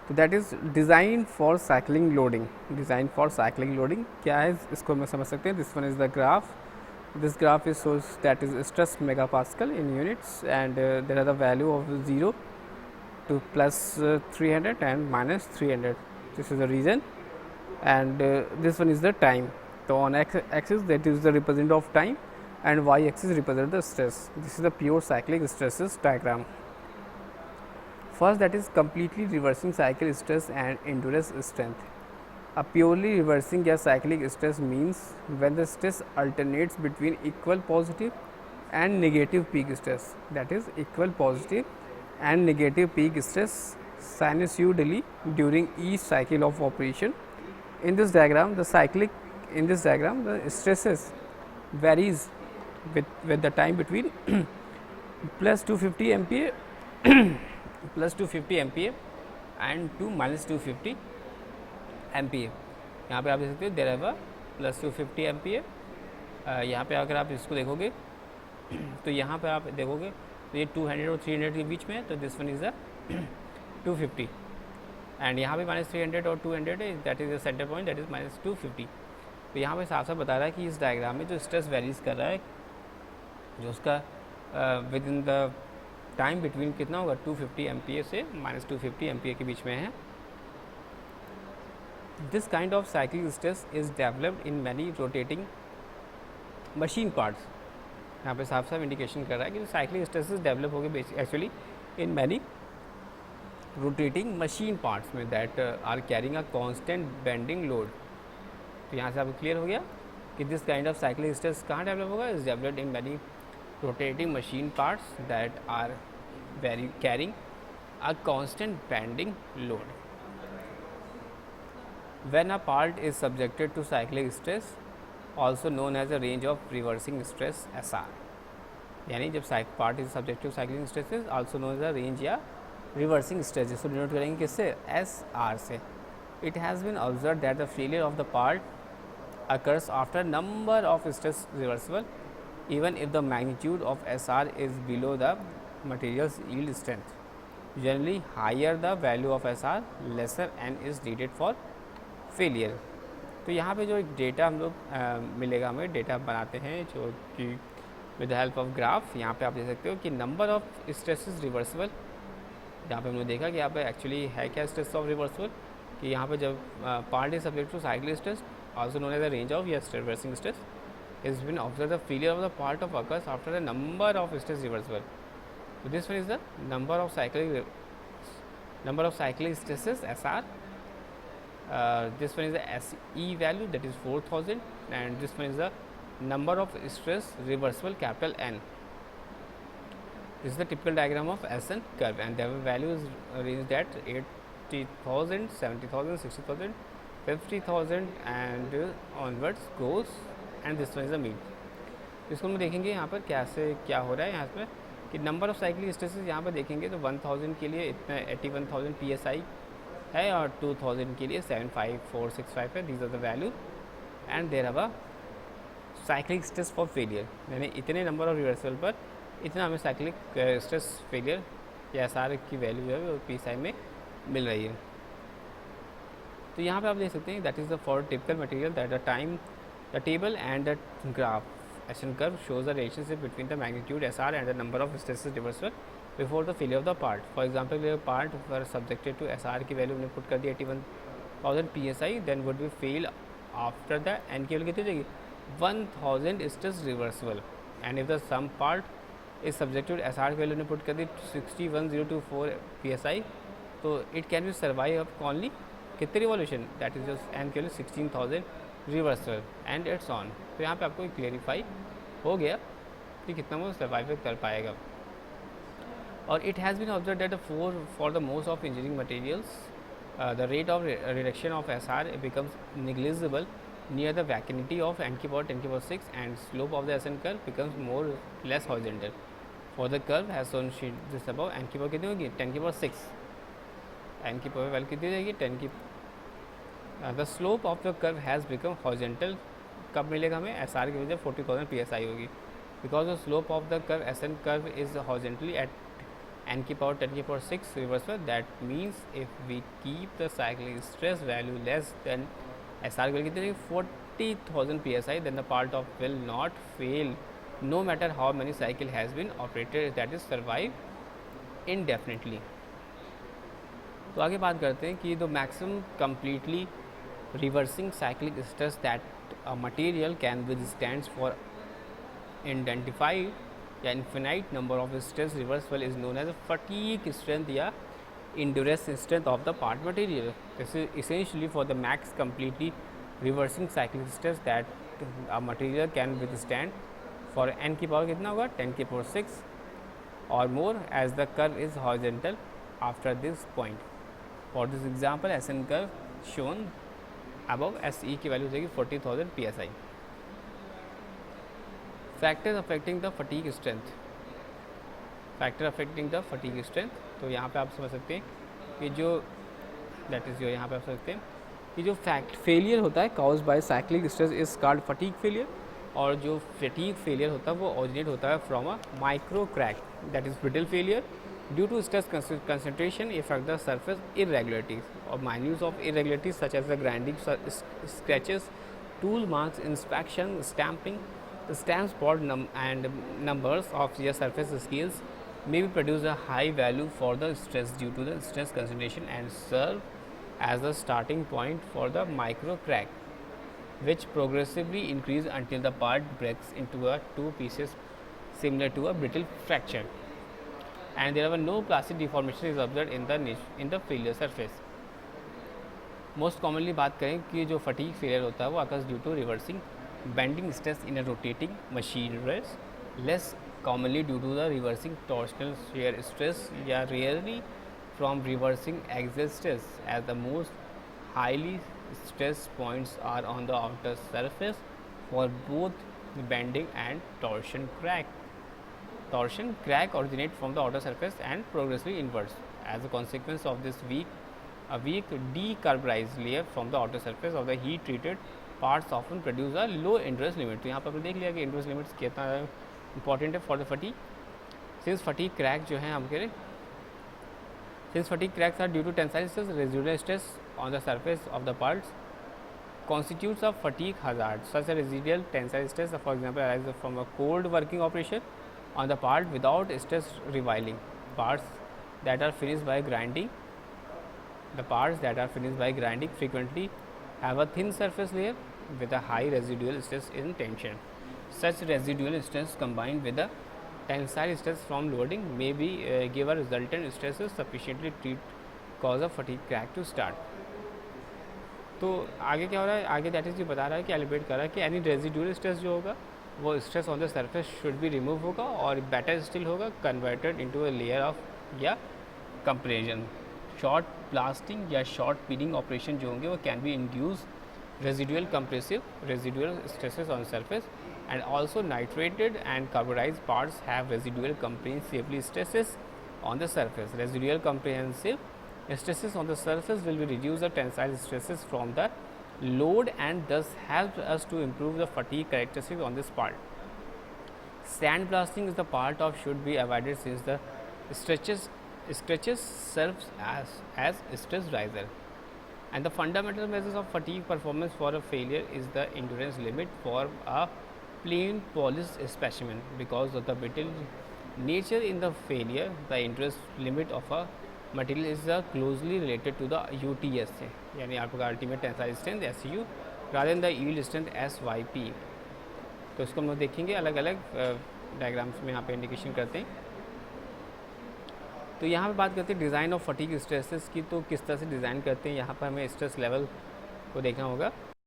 तो that is design for cycling loading. Design for cycling loading क्या है, इसको हम समझ सकते हैं। This one is the graph. This graph is shows that is stress megapascal in units, and there are the value of 0 to plus 300 and minus 300. This is the region, and this one is the time. So on x axis that is the representative of time, and y axis represent the stress. This is the pure cyclic stresses diagram. First, that is completely reversing cycle stress and endurance strength. A purely reversing or cyclic stress means when the stress alternates between equal positive and negative peak stress. That is equal positive and negative peak stress sinusoidally during each cycle of operation. In this diagram, the stresses varies with the time between plus 250 MPa plus 250 MPa and to minus 250 MPa. यहाँ पे आप देख सकते हो there have plus 250 MPa। यहाँ पे अगर आप इसको देखोगे तो यहाँ पे आप देखोगे तो ये 200 और 300 के बीच में है, तो this one is the 250, and यहाँ पे माइनस 300 और 200 है, that is the centre point, that is minus 250। तो यहाँ पे साफ साफ बता रहा है कि इस डायग्राम में जो स्ट्रेस वेरीज कर रहा है, जो उसका with in the time between कितना होगा 250 MPa से माइनस 250 MPa के बीच में है। This kind of cyclic stress is developed in many rotating machine parts. यहाँ पे साफ साफ इंडिकेशन कर रहा है कि साइक्लिक स्ट्रेसेस डेवलप हो गए actually in many rotating machine parts में that are carrying a constant bending load. तो यहाँ से आपको क्लियर हो गया कि this kind of cyclic stress कहाँ डेवलप होगा, is developed in many rotating machine parts that are carrying a constant bending load. When a part is subjected to cyclic stress, also known as a range of reversing stress SR, यानी जब part is subject to cyclic stresses, also known as a range या reversing stress, जिसको denote करेंगे किससे, SR से. It has been observed that the failure of the part occurs after number of stress reversible even if the magnitude of SR is below the material's yield strength. Generally, higher the value of SR, lesser N is needed for failure. तो यहाँ पे जो एक data हम लोग मिलेगा, हमें data बनाते हैं जो कि with the help of graph. यहाँ पे आप देख सकते हो कि नंबर ऑफ स्ट्रेसेस रिवर्सिबल, यहाँ पे हमने देखा कि यहाँ पे एक्चुअली है क्या स्ट्रेस ऑफ रिवर्सिबल, कि यहाँ पे जब part is subject to cyclic stress also known as the range of yes reversing stress is been observed the failure of the part of occurs after a number of stress reversible. So this one is the number of cyclic stresses SR. This one is the SE value, that is 4000, and this one is the number of stress reversible capital N. This is the typical diagram of SN curve, and the value is ranged at 80,000, 70,000, 60,000, 50,000 and onwards goes, and this one is the mean. इसको हम देखेंगे यहाँ पर कैसे क्या हो रहा है यहाँ पे कि नंबर ऑफ साइक्लिक स्ट्रेसेस यहाँ पर देखेंगे तो 1000 के लिए इतना 81,000 PSI है और 2000 के लिए 75465 है। These are the value and there have a cyclic stress for failure, यानी इतने नंबर ऑफ रिवर्सल पर इतना हमें साइक्लिक स्ट्रेस फेलियर या SR की वैल्यू है वो PSI में मिल रही है। तो यहाँ पर आप देख सकते हैं that is the for typical material that the time. The table and the graph SN curve shows the relationship between the magnitude SR and the number of stresses reversible before the failure of the part. For example, if a part were subjected to SR की value हमने put कर दी 81,000 PSI, then would be fail after the N की value कितनी हो जाएगी 1000 stress reversible, and if the some part is subjected to SR की value हमने put कर दी 61024 PSI, तो it can be survive up only कितनी revolution, that is just N की value 16,000 reversal and it's on. तो यहाँ पे आपको क्लियरिफाई हो गया कि कितना वो सर्वाइव कर पाएगा। और it has been observe that for the most of engineering materials the rate of reduction of SR becomes negligible near the vicinity of N की power 10⁶ and slope of the SN curve becomes more less horizontal. For the curve has shown this above N की power कितनी होगी 10⁶, N की power value कितनी रहेगी 10 की। The slope of the curve has become horizontal, कब मिलेगा हमें SR की वजह 40,000 PSI होगी, because the slope of the curve SN curve is horizontally at n की पावर 10 की power 6 reversal, that means if we keep the cyclic stress value less than SR value कितनी 40,000 PSI, then the part of will not fail no matter how many cycle has been operated, that is survive indefinitely. तो आगे बात करते हैं कि the maximum completely reversing cyclic stress that a material can withstand for identified या infinite number of stress reversal is known as fatigue strength या endurance strength of the part material. This is essentially for the max completely reversing cyclic stress that a material can withstand for n की power कितना होगा 10 की power 6 or more as the curve is horizontal after this point. For this example, SN curve shown above, SE की value जाएगी 40,000 PSI. Factors affecting the fatigue strength. Factor affecting the fatigue strength, तो यहाँ पे आप समझ सकते हैं कि जो दैट इज़ जो यहाँ पे आप समझ सकते हैं कि जो फेलियर होता है caused by cyclic stress is called fatigue failure, और जो फटीग फेलियर होता है वो ओरिजिनेट होता है from a micro crack that is brittle failure due to stress concentration effect the surface irregularities or minutes of irregularities such as the grinding scratches, tool marks, inspection, stamping. The stamp spot and numbers of your surface scales may be produce a high value for the stress due to the stress concentration and serve as the starting point for the micro crack, which progressively increase until the part breaks into a two pieces similar to a brittle fracture, and there are no plastic deformation is observed in the failure surface. Most commonly बात करें कि जो fatigue failure होता है वो occurs due to reversing bending stress in a rotating machineries, less commonly due to the reversing torsional shear stress, या rarely from reversing axial stress, as the most highly stressed points are on the outer surface for both bending and torsion crack. Torsion crack originate from the outer surface and progressively inverts. As a consequence of this a weak decarburized layer from the outer surface of the heat treated parts often produce a low endurance limit. तो यहाँ पर हमने देख लिया कि endurance limits कितना important है for the fatigue. Since fatigue crack जो है हम कह रहे since fatigue cracks are due to tensile stress, residual stress on the surface of the parts constitutes a fatigue hazard. Such a residual tensile stress, for example, arises from a cold working operation on the part without stress reviling. Parts that are finished by grinding, frequently have a thin surface layer with a high residual stress in tension. Such residual stress combined with the tensile stress from loading may be give a resultant stresses sufficiently treat cause of fatigue crack to start. तो आगे क्या हो रहा है, आगे that is बता रहा है कि एलिब्रेट कर रहा है कि एनी रेजिडुअल स्ट्रेस जो होगा वो stress on the surface should be remove होगा और बेटर स्टिल होगा converted into a layer of या कंप्रेशन. शॉर्ट ब्लास्टिंग या शॉर्ट पीलिंग ऑपरेशन जो होंगे वो can be induce residual compressive residual stresses on surface, and also nitrated and carburized parts have residual comprehensively stresses on the surface. Residual comprehensive stresses on the surface will be reduce the tensile stresses from the load and thus help us to improve the fatigue characteristics on this part. Sandblasting is the part of should be avoided since the stretches serves as stress riser. And the fundamental measures of fatigue performance for a failure is the endurance limit for a plain polished specimen. Because of the brittle nature in the failure, the endurance limit of a material is closely related to the UTS, यानी आपका ultimate tensile strength SU rather than the yield strength SYP. तो इसको हम लोग देखेंगे अलग अलग diagrams में यहाँ पे इंडिकेशन करते हैं. तो यहाँ पे बात करते हैं डिज़ाइन ऑफ फटीग स्ट्रेसेस की. तो किस तरह से डिज़ाइन करते हैं, यहाँ पर हमें स्ट्रेस लेवल को देखना होगा.